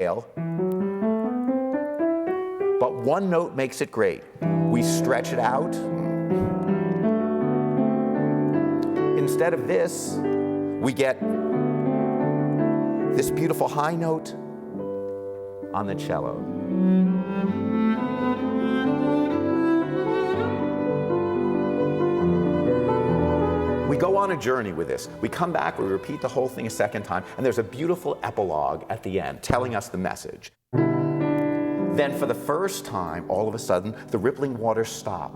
scale, but one note makes it great. We stretch it out. Instead of this, we get this beautiful high note on the cello. We go on a journey with this. We come back, we repeat the whole thing a second time, and there's a beautiful epilogue at the end telling us the message. Then for the first time, all of a sudden, the rippling waters stop.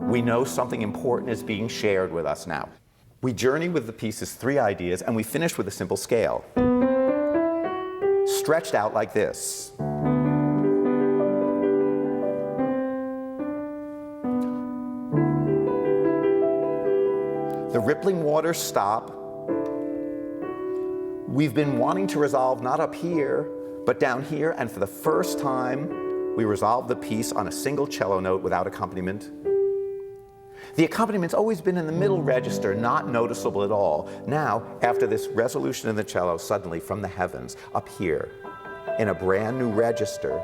We know something important is being shared with us now. We journey with the piece's 3 ideas, and we finish with a simple scale, stretched out like this. The rippling waters stop. We've been wanting to resolve not up here, but down here, and for the first time, we resolve the piece on a single cello note without accompaniment. The accompaniment has always been in the middle register, not noticeable at all. Now, after this resolution in the cello, suddenly from the heavens, up here, in a brand new register,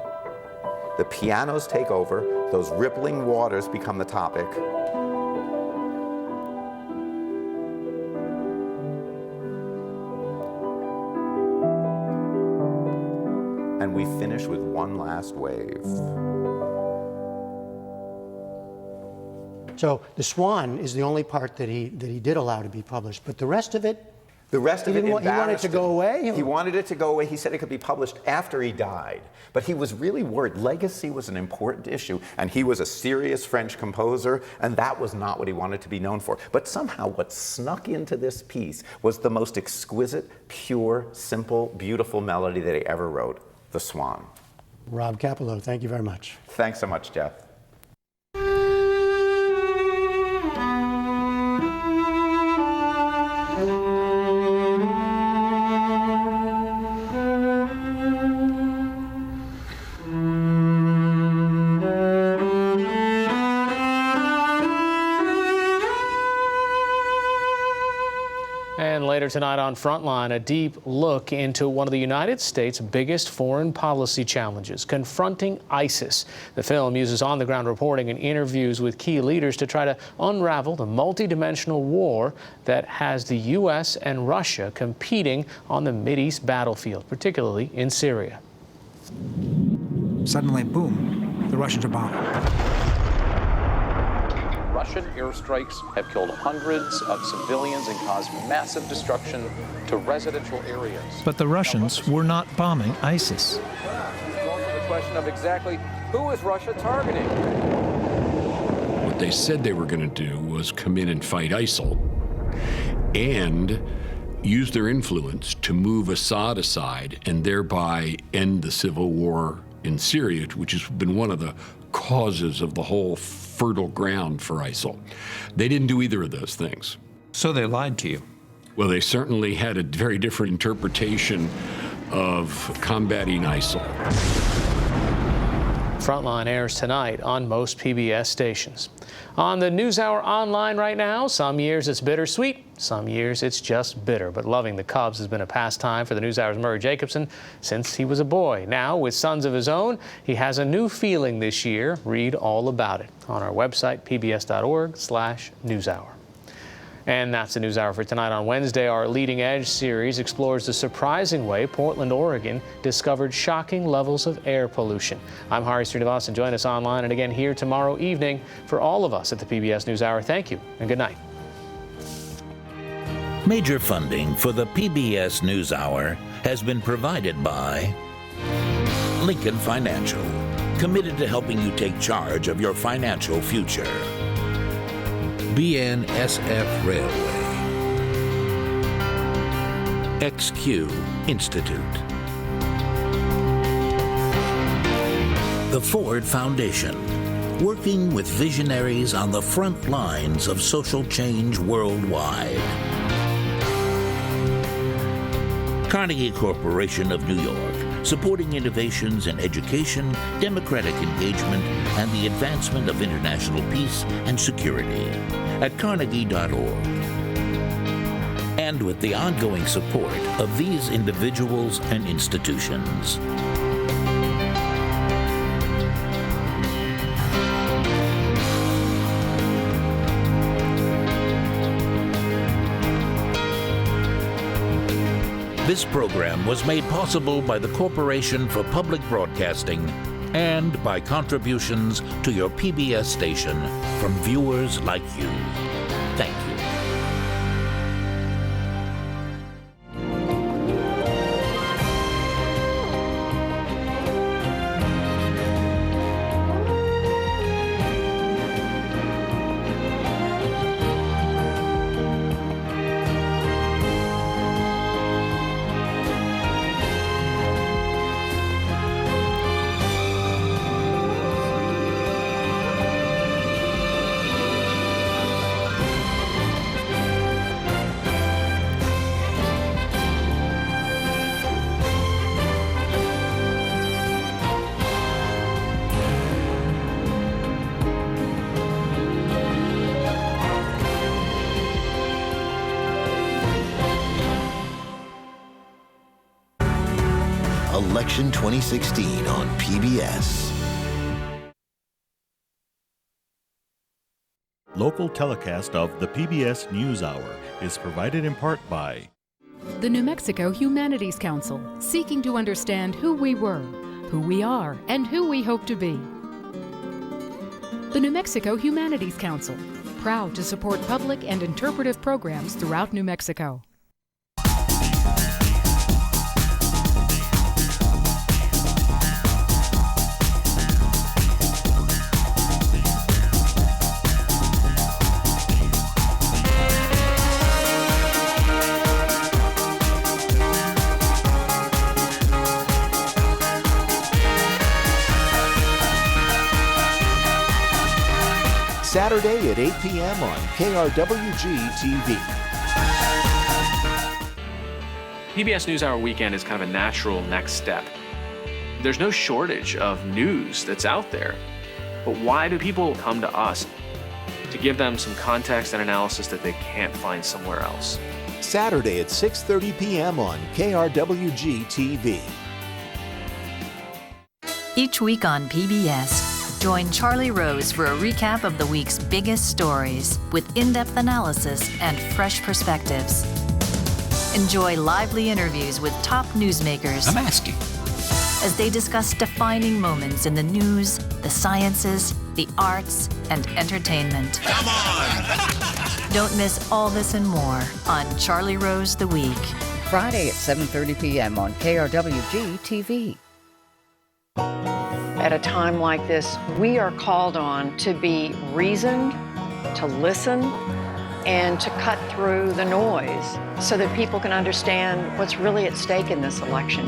the pianos take over, those rippling waters become the topic. And we finish with one last wave. So the Swan is the only part that he did allow to be published, but the rest of it, he wanted it to go away? He wanted it to go away. He said it could be published after he died. But he was really worried. Legacy was an important issue, and he was a serious French composer, and that was not what he wanted to be known for. But somehow what snuck into this piece was the most exquisite, pure, simple, beautiful melody that he ever wrote, The Swan. Rob Capello, thank you very much. Thanks so much, Jeff. And later tonight on Frontline, a deep look into one of the United States' biggest foreign policy challenges, confronting ISIS. The film uses on-the-ground reporting and interviews with key leaders to try to unravel the multidimensional war that has the U.S. and Russia competing on the Mideast battlefield, particularly in Syria. Suddenly, boom, the Russians are bombing. Russian airstrikes have killed hundreds of civilians and caused massive destruction to residential areas. But the Russians were not bombing ISIS. Going for the question of exactly who is Russia targeting? What they said they were going to do was come in and fight ISIL and use their influence to move Assad aside and thereby end the civil war in Syria, which has been one of the causes of the whole fertile ground for ISIL. They didn't do either of those things. So they lied to you. Well, they certainly had a very different interpretation of combating ISIL. Frontline airs tonight on most PBS stations. On the NewsHour online right now, some years it's bittersweet, some years it's just bitter. But loving the Cubs has been a pastime for the NewsHour's Murray Jacobson since he was a boy. Now, with sons of his own, he has a new feeling this year. Read all about it on our website, pbs.org/newshour. And that's the NewsHour for tonight. On Wednesday, our Leading Edge series explores the surprising way Portland, Oregon discovered shocking levels of air pollution. I'm Hari Srinivasan. Join us online and again here tomorrow evening. For all of us at the PBS NewsHour, thank you and good night. Major funding for the PBS NewsHour has been provided by Lincoln Financial, committed to helping you take charge of your financial future. BNSF Railway, XQ Institute, the Ford Foundation, working with visionaries on the front lines of social change worldwide. Carnegie Corporation of New York, supporting innovations in education, democratic engagement, and the advancement of international peace and security at carnegie.org. and with the ongoing support of these individuals and institutions. This program was made possible by the Corporation for Public Broadcasting and by contributions to your PBS station from viewers like you. Thank you. Election 2016 on PBS. Local telecast of the PBS NewsHour is provided in part by the New Mexico Humanities Council, seeking to understand who we were, who we are, and who we hope to be. The New Mexico Humanities Council, proud to support public and interpretive programs throughout New Mexico. Saturday at 8 p.m. on KRWG-TV. PBS NewsHour Weekend is kind of a natural next step. There's no shortage of news that's out there, but why do people come to us? To give them some context and analysis that they can't find somewhere else. Saturday at 6:30 p.m. on KRWG-TV. Each week on PBS, join Charlie Rose for a recap of the week's biggest stories with in-depth analysis and fresh perspectives. Enjoy lively interviews with top newsmakers. I'm asking. As they discuss defining moments in the news, the sciences, the arts, and entertainment. Come on! Don't miss all this and more on Charlie Rose the Week. Friday at 7:30 p.m. on KRWG-TV. At a time like this, we are called on to be reasoned, to listen, and to cut through the noise so that people can understand what's really at stake in this election.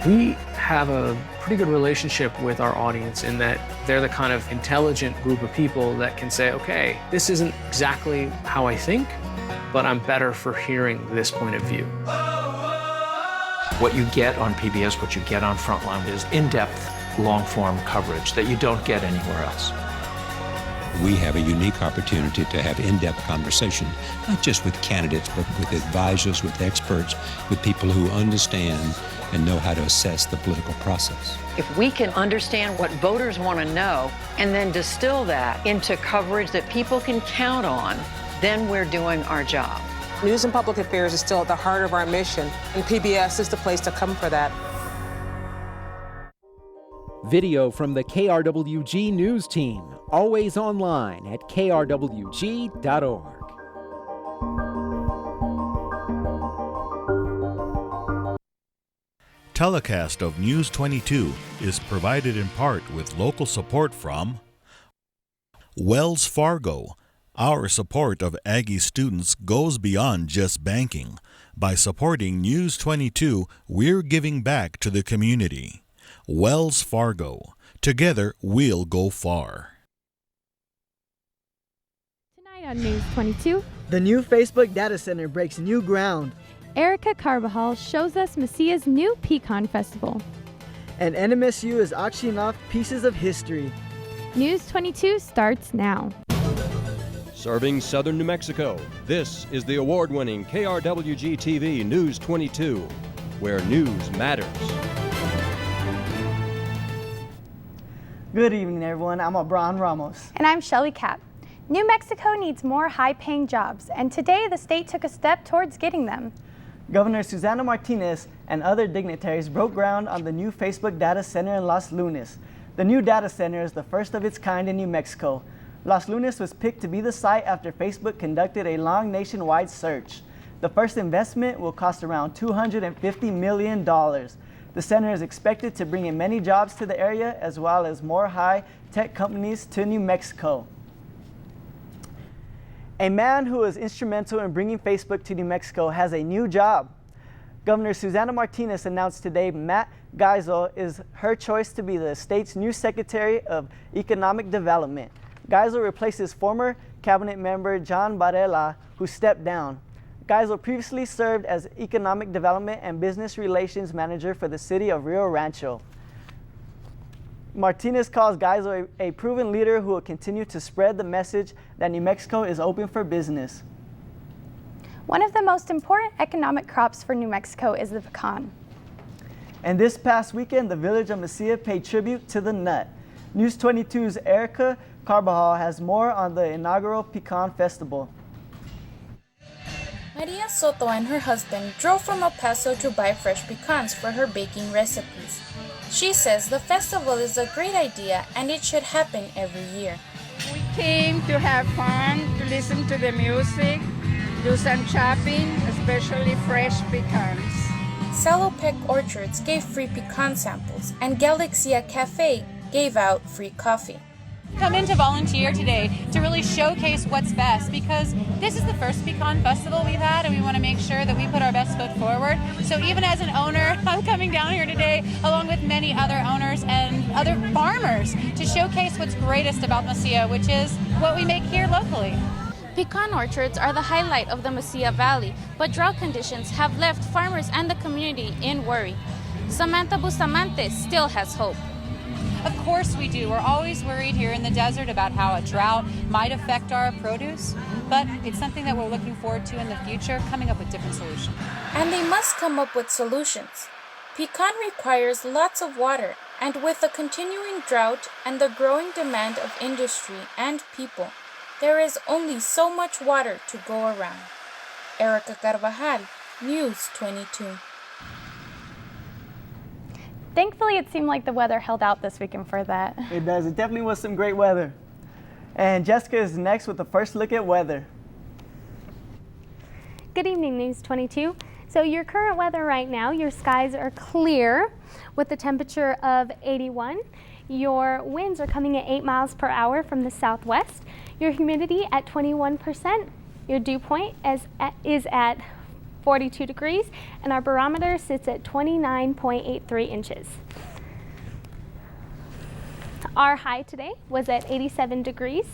We have a pretty good relationship with our audience in that they're the kind of intelligent group of people that can say, okay, this isn't exactly how I think, but I'm better for hearing this point of view. What you get on PBS, what you get on Frontline is in-depth, long-form coverage that you don't get anywhere else. We have a unique opportunity to have in-depth conversation, not just with candidates, but with advisors, with experts, with people who understand and know how to assess the political process. If we can understand what voters want to know and then distill that into coverage that people can count on, then we're doing our job. News and public affairs is still at the heart of our mission, and PBS is the place to come for that. Video from the KRWG News team, always online at krwg.org. Telecast of NEWS22 is provided in part with local support from Wells Fargo. Our support of Aggie students goes beyond just banking. By supporting NEWS22, we're giving back to the community. Wells Fargo. Together, we'll go far. Tonight on NEWS22, the new Facebook data center breaks new ground. Erica Carbajal shows us Messiah's new Pecan Festival. And NMSU is auctioning off pieces of history. NEWS22 starts now. Serving southern New Mexico, this is the award-winning KRWG-TV News 22, where news matters. Good evening, everyone. I'm Abran Ramos. And I'm Shelly Kapp. New Mexico needs more high-paying jobs, and today the state took a step towards getting them. Governor Susana Martinez and other dignitaries broke ground on the new Facebook data center in Los Lunas. The new data center is the first of its kind in New Mexico. Los Lunas was picked to be the site after Facebook conducted a long nationwide search. The first investment will cost around $250 million. The center is expected to bring in many jobs to the area as well as more high-tech companies to New Mexico. A man who was instrumental in bringing Facebook to New Mexico has a new job. Governor Susana Martinez announced today Matt Geisel is her choice to be the state's new Secretary of Economic Development. Geisel replaces former cabinet member John Varela, who stepped down. Geisel previously served as Economic Development and Business Relations Manager for the city of Rio Rancho. Martinez calls Geisel a proven leader who will continue to spread the message that New Mexico is open for business. One of the most important economic crops for New Mexico is the pecan. And this past weekend, the village of Mesilla paid tribute to the nut. News 22's Erica Carbajal has more on the inaugural Pecan Festival. Maria Soto and her husband drove from El Paso to buy fresh pecans for her baking recipes. She says the festival is a great idea and it should happen every year. We came to have fun, to listen to the music, do some shopping, especially fresh pecans. Salopec Orchards gave free pecan samples and Galaxia Cafe gave out free coffee. Come in to volunteer today to really showcase what's best, because this is the first pecan festival we've had and we want to make sure that we put our best foot forward. So even as an owner, I'm coming down here today along with many other owners and other farmers to showcase what's greatest about Mesilla, which is what we make here locally. Pecan orchards are the highlight of the Mesilla Valley, but drought conditions have left farmers and the community in worry. Samantha Bustamante still has hope. Of course we do. We're always worried here in the desert about how a drought might affect our produce, but it's something that we're looking forward to in the future, coming up with different solutions. And they must come up with solutions. Pecan requires lots of water, and with the continuing drought and the growing demand of industry and people, there is only so much water to go around. Erica Carvajal, News 22. Thankfully, it seemed like the weather held out this weekend for that. It does. It definitely was some great weather. And Jessica is next with the first look at weather. Good evening, News 22. So your current weather right now, your skies are clear with a temperature of 81. Your winds are coming at 8 miles per hour from the southwest. Your humidity at 21%. Your dew point is at 42 degrees, and our barometer sits at 29.83 inches. Our high today was at 87 degrees.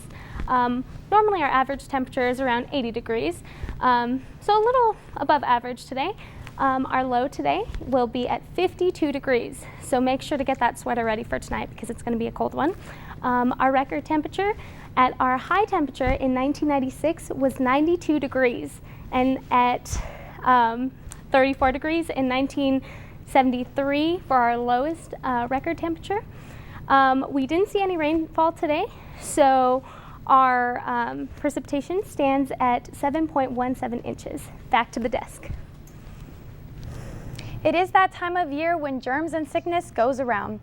Normally our average temperature is around 80 degrees, so a little above average today. Our low today will be at 52 degrees, so make sure to get that sweater ready for tonight because it's going to be a cold one. Our record temperature at our high temperature in 1996 was 92 degrees, and at 34 degrees in 1973 for our lowest record temperature. We didn't see any rainfall today, so our precipitation stands at 7.17 inches. Back to the desk. It is that time of year when germs and sickness goes around.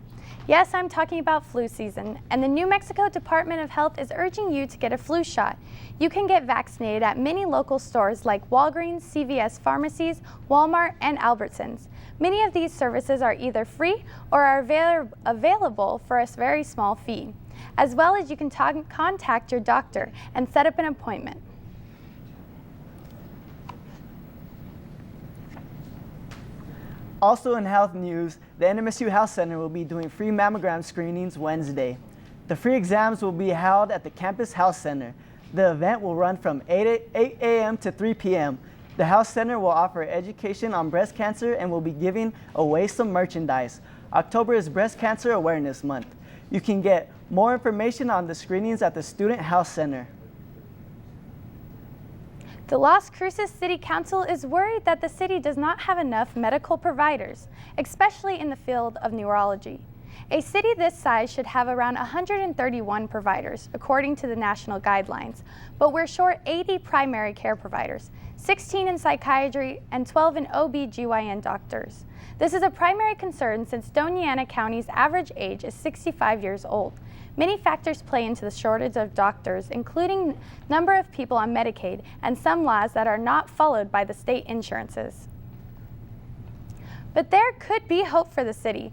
Yes, I'm talking about flu season, and the New Mexico Department of Health is urging you to get a flu shot. You can get vaccinated at many local stores like Walgreens, CVS pharmacies, Walmart, and Albertsons. Many of these services are either free or are available for a very small fee. As well as you can contact your doctor and set up an appointment. Also in health news, the NMSU Health Center will be doing free mammogram screenings Wednesday. The free exams will be held at the Campus Health Center. The event will run from 8 a.m. to 3 p.m. The Health Center will offer education on breast cancer and will be giving away some merchandise. October is Breast Cancer Awareness Month. You can get more information on the screenings at the Student Health Center. The Las Cruces City Council is worried that the city does not have enough medical providers, especially in the field of neurology. A city this size should have around 131 providers, according to the national guidelines, but we're short 80 primary care providers, 16 in psychiatry, and 12 in OB/GYN doctors. This is a primary concern since Doña Ana County's average age is 65 years old. Many factors play into the shortage of doctors, including number of people on Medicaid and some laws that are not followed by the state insurances. But there could be hope for the city,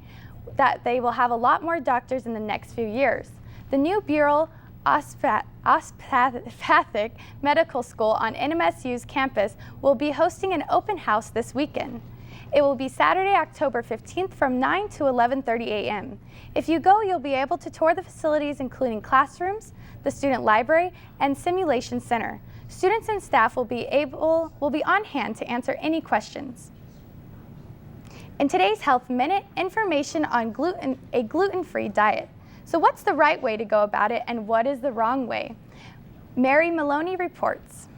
that they will have a lot more doctors in the next few years. The new Bureau Osteopathic Medical School on NMSU's campus will be hosting an open house this weekend. It will be Saturday, October 15th from 9 to 11:30 a.m. If you go, you'll be able to tour the facilities including classrooms, the student library, and simulation center. Students and staff will be on hand to answer any questions. In today's Health Minute, information on a gluten-free diet. So what's the right way to go about it and what is the wrong way? Mary Maloney reports.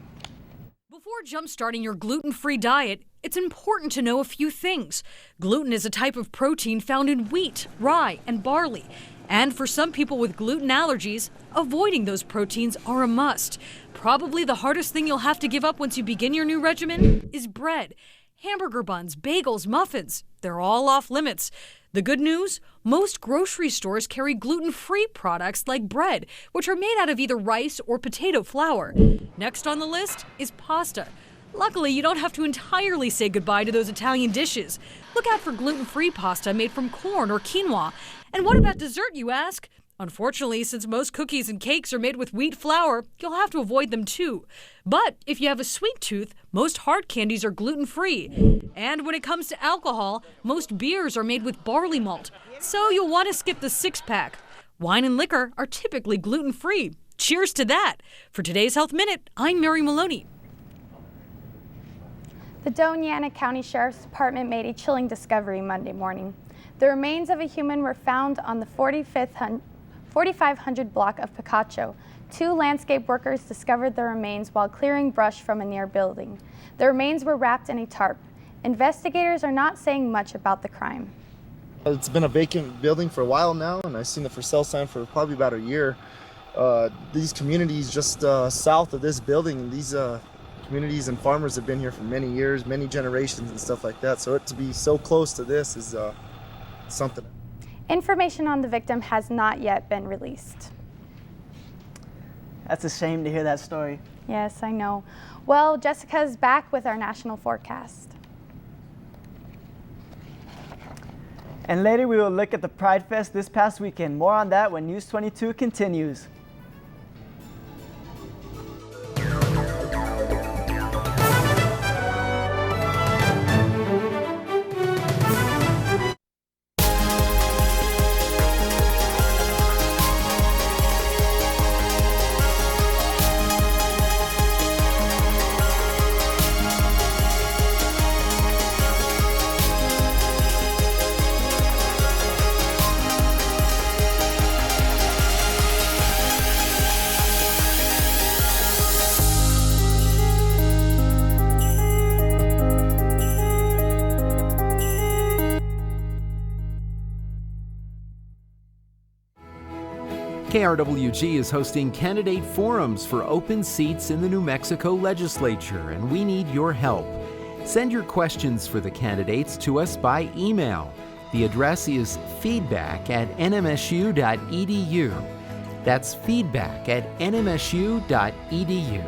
Before jump-starting your gluten-free diet, it's important to know a few things. Gluten is a type of protein found in wheat, rye, and barley. And for some people with gluten allergies, avoiding those proteins are a must. Probably the hardest thing you'll have to give up once you begin your new regimen is bread. Hamburger buns, bagels, muffins, they're all off limits. The good news? Most grocery stores carry gluten-free products like bread, which are made out of either rice or potato flour. Next on the list is pasta. Luckily, you don't have to entirely say goodbye to those Italian dishes. Look out for gluten-free pasta made from corn or quinoa. And what about dessert, you ask? Unfortunately, since most cookies and cakes are made with wheat flour, you'll have to avoid them too. But if you have a sweet tooth, most hard candies are gluten-free. And when it comes to alcohol, most beers are made with barley malt. So you'll want to skip the six-pack. Wine and liquor are typically gluten-free. Cheers to that. For today's Health Minute, I'm Mary Maloney. The Doña Ana County Sheriff's Department made a chilling discovery Monday morning. The remains of a human were found on the 4500 block of Picacho. Two landscape workers discovered the remains while clearing brush from a near building. The remains were wrapped in a tarp. Investigators are not saying much about the crime. It's been a vacant building for a while now, and I've seen the for sale sign for probably about a year. These communities just south of this building, these communities and farmers have been here for many years, many generations and stuff like that. So to be so close to this is something. Information on the victim has not yet been released. That's a shame to hear that story. Yes, I know. Well, Jessica's back with our national forecast. And later we will look at the Pride Fest this past weekend. More on that when News 22 continues. KRWG is hosting candidate forums for open seats in the New Mexico legislature, and we need your help. Send your questions for the candidates to us by email. The address is feedback@nmsu.edu. That's feedback@nmsu.edu.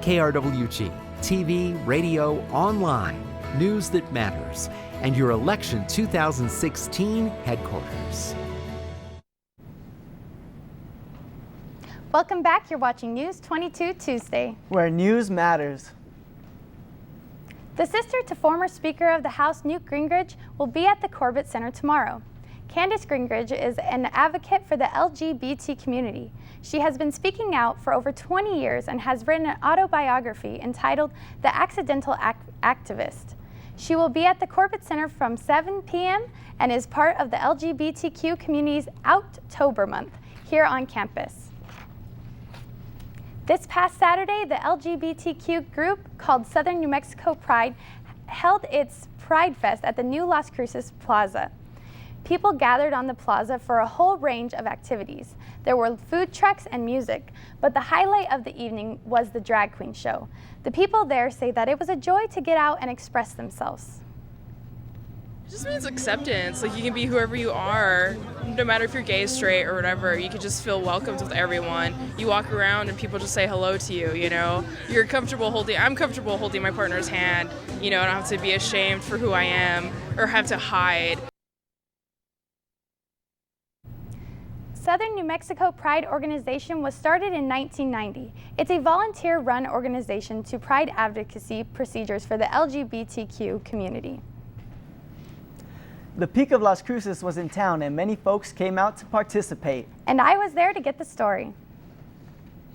KRWG, TV, radio, online, news that matters, and your election 2016 headquarters. Welcome back. You're watching News 22 Tuesday, where news matters. The sister to former Speaker of the House Newt Gingrich will be at the Corbett Center tomorrow. Candace Gingrich is an advocate for the LGBT community. She has been speaking out for over 20 years and has written an autobiography entitled The Accidental Activist. She will be at the Corbett Center from 7 p.m. and is part of the LGBTQ community's Outtober month here on campus. This past Saturday, the LGBTQ group called Southern New Mexico Pride held its Pride Fest at the new Las Cruces Plaza. People gathered on the plaza for a whole range of activities. There were food trucks and music, but the highlight of the evening was the drag queen show. The people there say that it was a joy to get out and express themselves. It just means acceptance. Like, you can be whoever you are, no matter if you're gay, straight, or whatever. You can just feel welcomed with everyone. You walk around and people just say hello to you, you know? I'm comfortable holding my partner's hand. You know, I don't have to be ashamed for who I am or have to hide. Southern New Mexico Pride organization was started in 1990. It's a volunteer-run organization to pride advocacy procedures for the LGBTQ community. The Peak of Las Cruces was in town and many folks came out to participate. And I was there to get the story.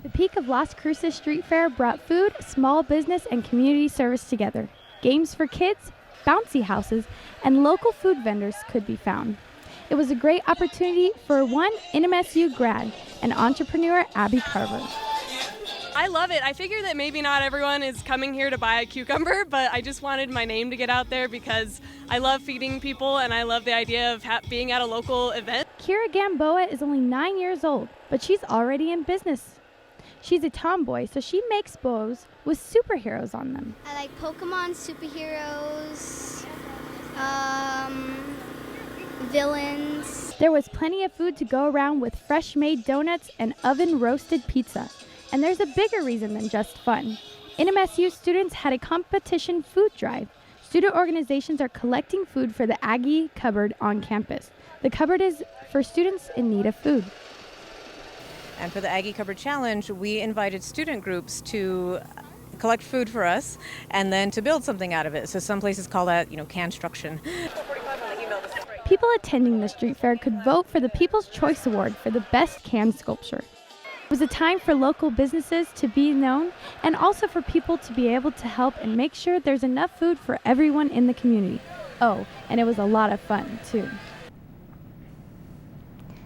The Peak of Las Cruces Street Fair brought food, small business, and community service together. Games for kids, bouncy houses, and local food vendors could be found. It was a great opportunity for one NMSU grad and entrepreneur, Abby Carver. I love it. I figure that maybe not everyone is coming here to buy a cucumber, but I just wanted my name to get out there because I love feeding people and I love the idea of being at a local event. Kira Gamboa is only 9 years old, but she's already in business. She's a tomboy, so she makes bows with superheroes on them. I like Pokemon, superheroes, villains. There was plenty of food to go around with fresh-made donuts and oven-roasted pizza. And there's a bigger reason than just fun. NMSU students had a competition food drive. Student organizations are collecting food for the Aggie Cupboard on campus. The cupboard is for students in need of food. And for the Aggie Cupboard Challenge, we invited student groups to collect food for us and then to build something out of it. So some places call that, construction. People attending the street fair could vote for the People's Choice Award for the best can sculpture. It was a time for local businesses to be known and also for people to be able to help and make sure there's enough food for everyone in the community. Oh, and it was a lot of fun, too.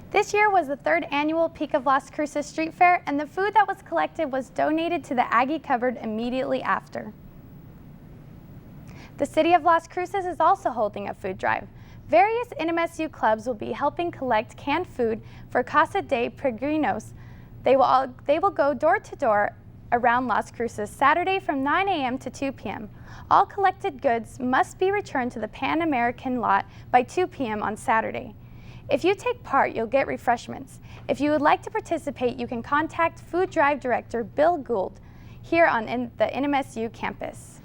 This year was the 3rd annual Peak of Las Cruces Street Fair, and the food that was collected was donated to the Aggie Cupboard immediately after. The City of Las Cruces is also holding a food drive. Various NMSU clubs will be helping collect canned food for Casa de Peregrinos. They will go door to door around Las Cruces Saturday from 9 a.m. to 2 p.m. All collected goods must be returned to the Pan American lot by 2 p.m. on Saturday. If you take part, you'll get refreshments. If you would like to participate, you can contact Food Drive Director Bill Gould here on the NMSU campus.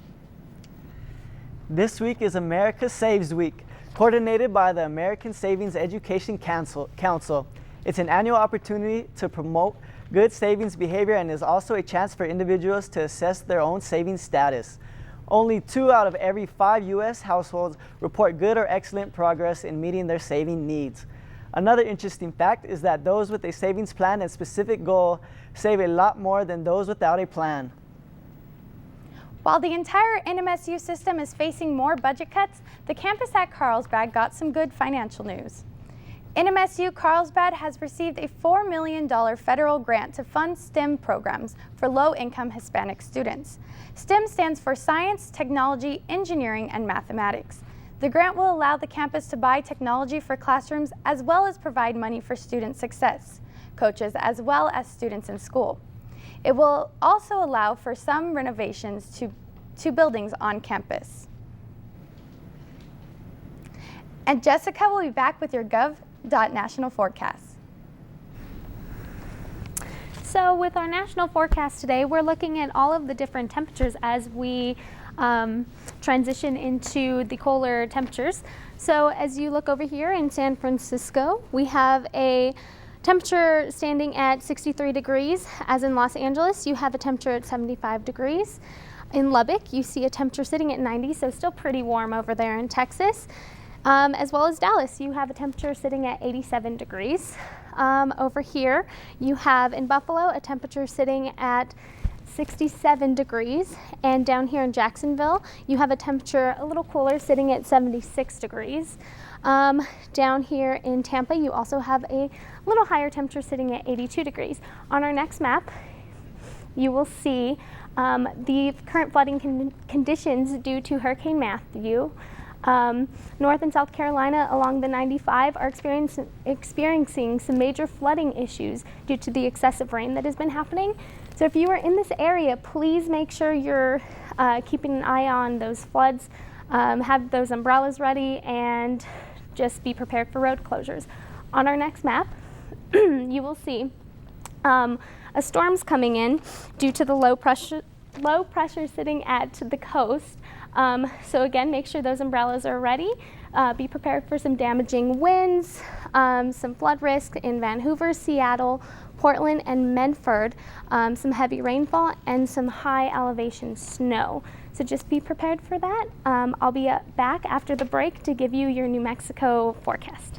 This week is America Saves Week, coordinated by the American Savings Education Council. It's an annual opportunity to promote good savings behavior and is also a chance for individuals to assess their own savings status. Only 2 out of every 5 U.S. households report good or excellent progress in meeting their saving needs. Another interesting fact is that those with a savings plan and specific goal save a lot more than those without a plan. While the entire NMSU system is facing more budget cuts, the campus at Carlsbad got some good financial news. NMSU Carlsbad has received a $4 million federal grant to fund STEM programs for low-income Hispanic students. STEM stands for Science, Technology, Engineering, and Mathematics. The grant will allow the campus to buy technology for classrooms as well as provide money for student success, coaches, as well as students in school. It will also allow for some renovations to buildings on campus. And Jessica will be back with your Gov.National forecast. So with our national forecast today, we're looking at all of the different temperatures as we transition into the colder temperatures. So as you look over here in San Francisco, we have a temperature standing at 63 degrees. As in Los Angeles, you have a temperature at 75 degrees. In Lubbock, you see a temperature sitting at 90, so still pretty warm over there in Texas. As well as Dallas, you have a temperature sitting at 87 degrees. Over here, you have in Buffalo a temperature sitting at 67 degrees, and down here in Jacksonville, you have a temperature a little cooler sitting at 76 degrees. Down here in Tampa, you also have a little higher temperature sitting at 82 degrees. On our next map, you will see the current flooding conditions due to Hurricane Matthew. North and South Carolina along the 95 are experiencing some major flooding issues due to the excessive rain that has been happening. So if you are in this area, please make sure you're keeping an eye on those floods, have those umbrellas ready, and just be prepared for road closures. On our next map, you will see a storm's coming in due to the low pressure sitting at the coast. So again, make sure those umbrellas are ready. Be prepared for some damaging winds, some flood risk in Vancouver, Seattle, Portland, and Medford, some heavy rainfall, and some high elevation snow. So just be prepared for that. I'll be back after the break to give you your New Mexico forecast.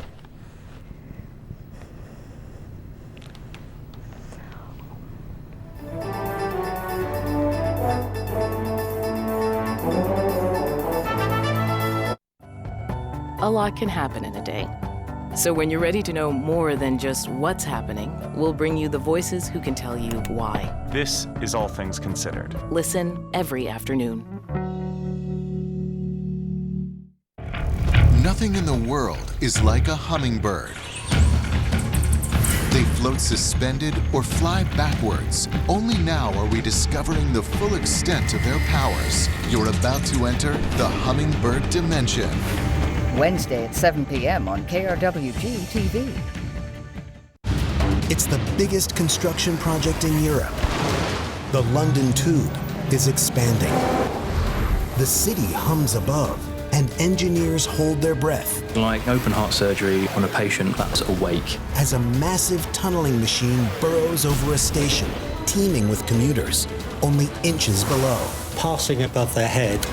A lot can happen in a day. So when you're ready to know more than just what's happening, we'll bring you the voices who can tell you why. This is All Things Considered. Listen every afternoon. Nothing in the world is like a hummingbird. They float suspended or fly backwards. Only now are we discovering the full extent of their powers. You're about to enter the hummingbird dimension. Wednesday at 7 p.m. on KRWG TV. It's the biggest construction project in Europe. The London Tube is expanding. The city hums above, and engineers hold their breath. Like open heart surgery on a patient that's awake. As a massive tunneling machine burrows over a station, teeming with commuters, only inches below. Passing above their head.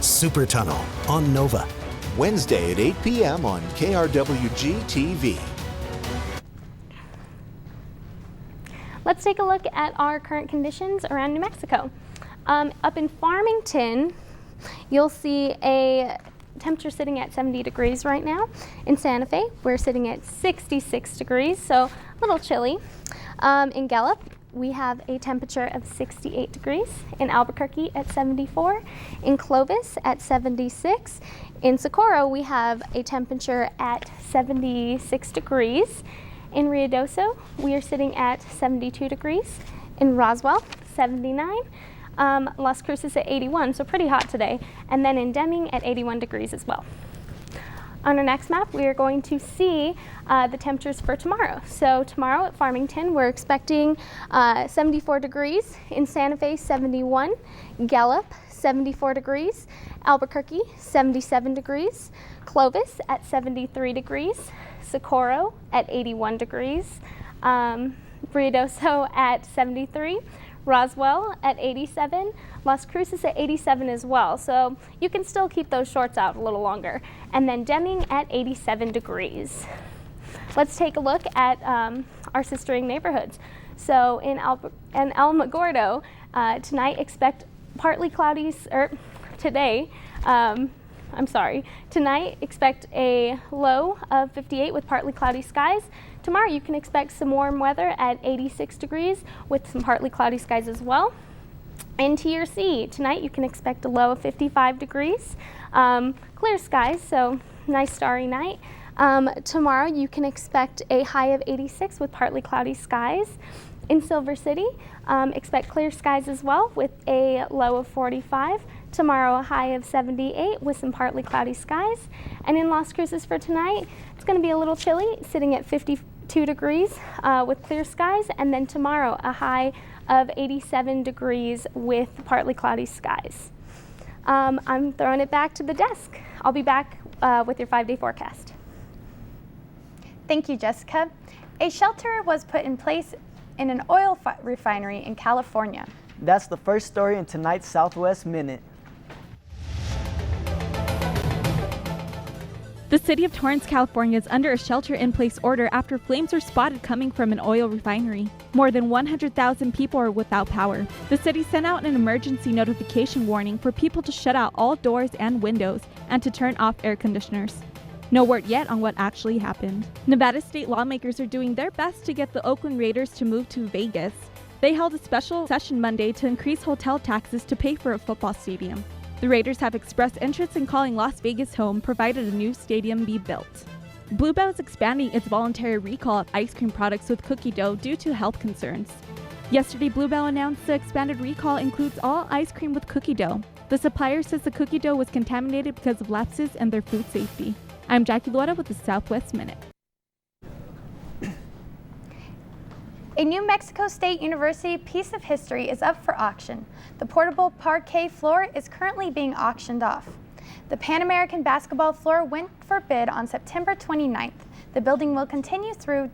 Super Tunnel on Nova. Wednesday at 8 p.m. on KRWG TV. Let's take a look at our current conditions around New Mexico. Up in Farmington, you'll see a temperature sitting at 70 degrees right now. In Santa Fe, we're sitting at 66 degrees, so a little chilly. In Gallup, we have a temperature of 68 degrees. In Albuquerque at 74. In Clovis at 76. In Socorro, we have a temperature at 76 degrees. In Ruidoso, we are sitting at 72 degrees. In Roswell, 79. Las Cruces at 81, so pretty hot today. And then in Deming at 81 degrees as well. On our next map, we are going to see the temperatures for tomorrow. So tomorrow at Farmington, we're expecting 74 degrees. In Santa Fe, 71. Gallup, 74 degrees. Albuquerque, 77 degrees. Clovis at 73 degrees. Socorro at 81 degrees. Ruidoso at 73. Roswell at 87, Las Cruces at 87 as well, so you can still keep those shorts out a little longer. And then Deming at 87 degrees. Let's take a look at our sistering neighborhoods. So in Alamogordo, tonight expect partly cloudy, tonight expect a low of 58 with partly cloudy skies. Tomorrow you can expect some warm weather at 86 degrees with some partly cloudy skies as well. In TRC, tonight you can expect a low of 55 degrees, clear skies, so nice starry night. Tomorrow you can expect a high of 86 with partly cloudy skies. In Silver City, expect clear skies as well with a low of 45. Tomorrow a high of 78 with some partly cloudy skies. And in Las Cruces for tonight, it's going to be a little chilly, sitting at 52 degrees with clear skies. And then tomorrow a high of 87 degrees with partly cloudy skies. I'm throwing it back to the desk. I'll be back with your 5-day forecast. Thank you, Jessica. A shelter was put in place in an oil refinery in California. That's the first story in tonight's Southwest Minute. The city of Torrance, California is under a shelter-in-place order after flames are spotted coming from an oil refinery. More than 100,000 people are without power. The city sent out an emergency notification warning for people to shut out all doors and windows and to turn off air conditioners. No word yet on what actually happened. Nevada state lawmakers are doing their best to get the Oakland Raiders to move to Vegas. They held a special session Monday to increase hotel taxes to pay for a football stadium. The Raiders have expressed interest in calling Las Vegas home, provided a new stadium be built. Blue Bell is expanding its voluntary recall of ice cream products with cookie dough due to health concerns. Yesterday, Blue Bell announced the expanded recall includes all ice cream with cookie dough. The supplier says the cookie dough was contaminated because of lapses in their food safety. I'm Jackie Lueta with the Southwest Minute. A New Mexico State University piece of history is up for auction. The portable parquet floor is currently being auctioned off. The Pan American basketball floor went for bid on September 29th. The bidding will continue through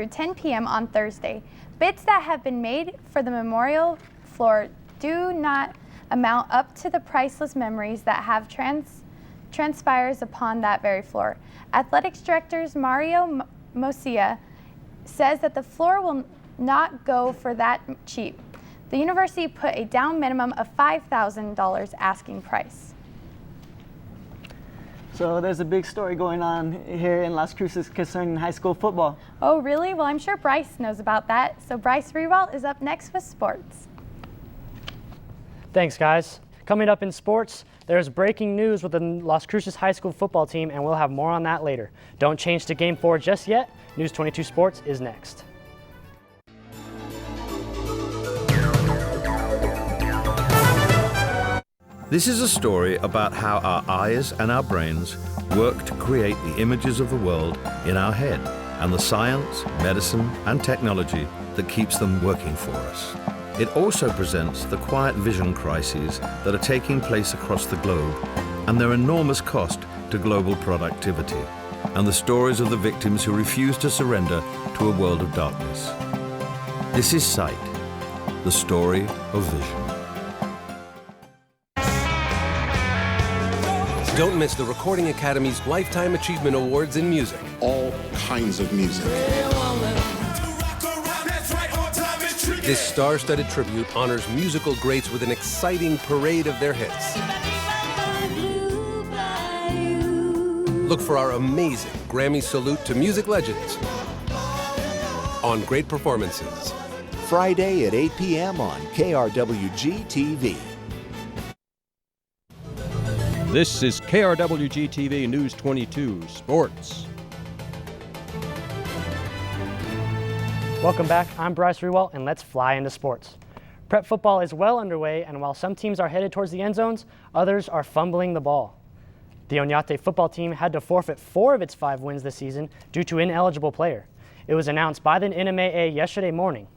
10 p.m. on Thursday. Bids that have been made for the memorial floor do not amount up to the priceless memories that have transpires upon that very floor. Athletics Director Mario Mosia says that the floor will not go for that cheap. The university put a down minimum of $5,000 asking price. So there's a big story going on here in Las Cruces concerning high school football. Oh, really? Well, I'm sure Bryce knows about that. So Bryce Rewalt is up next with sports. Thanks, guys. Coming up in sports, there's breaking news with the Las Cruces High School football team, and we'll have more on that later. Don't change to Game 4 just yet. NEWS22 Sports is next. This is a story about how our eyes and our brains work to create the images of the world in our head, and the science, medicine, and technology that keeps them working for us. It also presents the quiet vision crises that are taking place across the globe and their enormous cost to global productivity, and the stories of the victims who refuse to surrender to a world of darkness. This is Sight, the story of vision. Don't miss the Recording Academy's Lifetime Achievement Awards in music. All kinds of music. This star-studded tribute honors musical greats with an exciting parade of their hits. Look for our amazing Grammy salute to music legends on Great Performances. Friday at 8 p.m. on KRWG-TV. This is KRWG-TV NEWS22 Sports. Welcome back. I'm Bryce Rewalt, and let's fly into sports. Prep football is well underway, and while some teams are headed towards the end zones, others are fumbling the ball. The Oñate football team had to forfeit 4 of its 5 wins this season due to ineligible player. It was announced by the NMAA yesterday morning.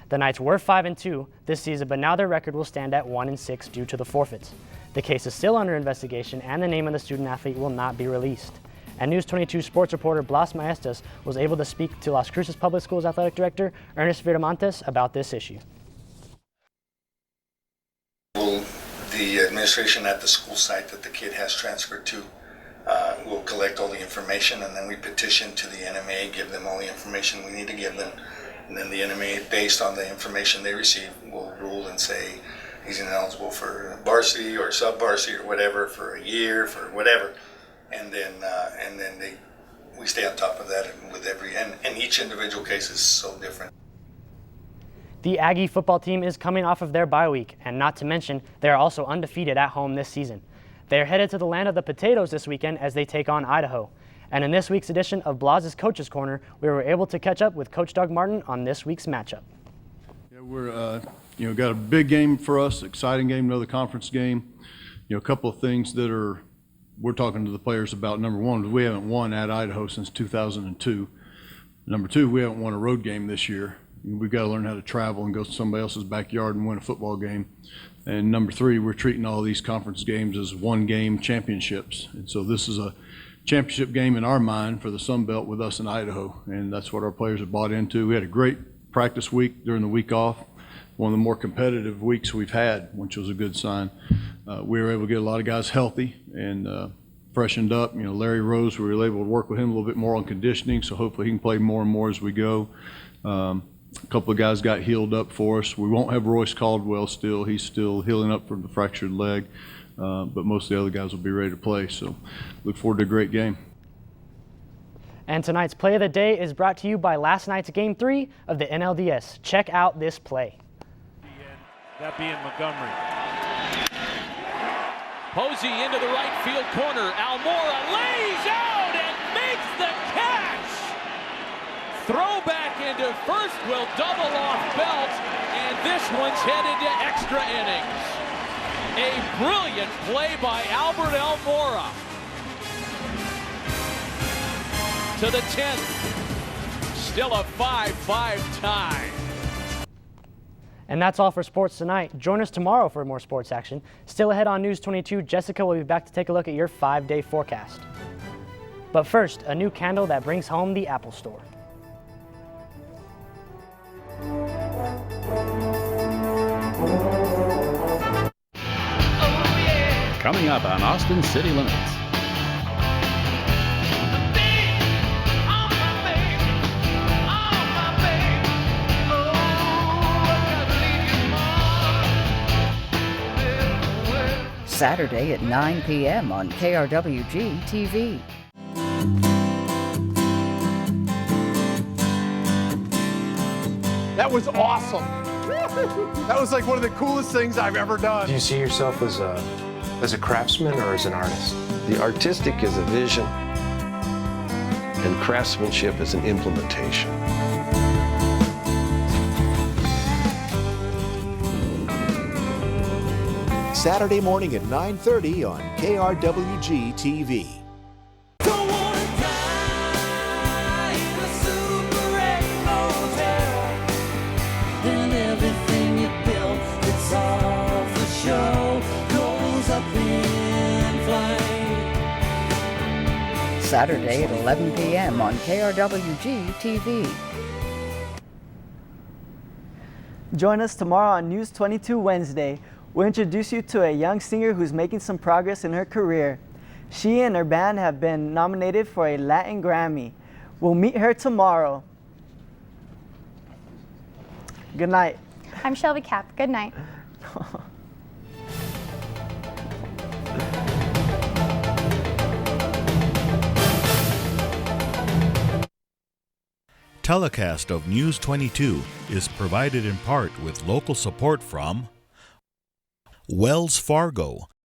The Knights were 5-2 this season, but now their record will stand at 1-6 due to the forfeits. The case is still under investigation, and the name of the student athlete will not be released. And NEWS22 sports reporter Blas Maestas was able to speak to Las Cruces Public Schools Athletic Director Ernest Viramontes about this issue. The administration at the school site that the kid has transferred to will collect all the information, and then we petition to the NMA, give them all the information we need to give them. And then the NMA, based on the information they receive, will rule and say he's ineligible for varsity or sub-varsity or whatever for a year, for whatever. And then we stay on top of that with and each individual case is so different. The Aggie football team is coming off of their bye week, and not to mention, they are also undefeated at home this season. They are headed to the land of the potatoes this weekend as they take on Idaho. And in this week's edition of Blas's Coach's Corner, we were able to catch up with Coach Doug Martin on this week's matchup. Yeah, we're got a big game for us, exciting game, another conference game. A couple of things that we're talking to the players about. Number one, we haven't won at Idaho since 2002. Number two, we haven't won a road game this year. We've got to learn how to travel and go to somebody else's backyard and win a football game. And number three, we're treating all these conference games as one-game championships. And so this is a championship game in our mind for the Sun Belt with us in Idaho, and that's what our players have bought into. We had a great practice week during the week off, one of the more competitive weeks we've had, which was a good sign. We were able to get a lot of guys healthy and freshened up. Larry Rose, we were able to work with him a little bit more on conditioning, so hopefully he can play more and more as we go. A couple of guys got healed up for us. We won't have Royce Caldwell still. He's still healing up from the fractured leg, but most of the other guys will be ready to play, so look forward to a great game. And tonight's play of the day is brought to you by last night's Game 3 of the NLDS. Check out this play. That being Montgomery. Posey into the right field corner. Almora lays out and makes the catch. Throwback into first will double off Belt, and this one's headed to extra innings. A brilliant play by Albert Almora. To the 10th. Still a 5-5 tie. And that's all for sports tonight. Join us tomorrow for more sports action. Still ahead on News 22, Jessica will be back to take a look at your 5-day forecast. But first, a new candle that brings home the Apple Store. Coming up on Austin City Limits. Saturday at 9 p.m. on KRWG TV. That was awesome. That was like one of the coolest things I've ever done. Do you see yourself as a craftsman or as an artist? The artistic is a vision, and craftsmanship is an implementation. Saturday morning at 9:30 on KRWG TV. Saturday at 11 p.m. on KRWG TV. Join us tomorrow on News 22 Wednesday. We'll introduce you to a young singer who's making some progress in her career. She and her band have been nominated for a Latin Grammy. We'll meet her tomorrow. Good night. I'm Shelby Cap. Good night. Telecast of News 22 is provided in part with local support from Wells Fargo,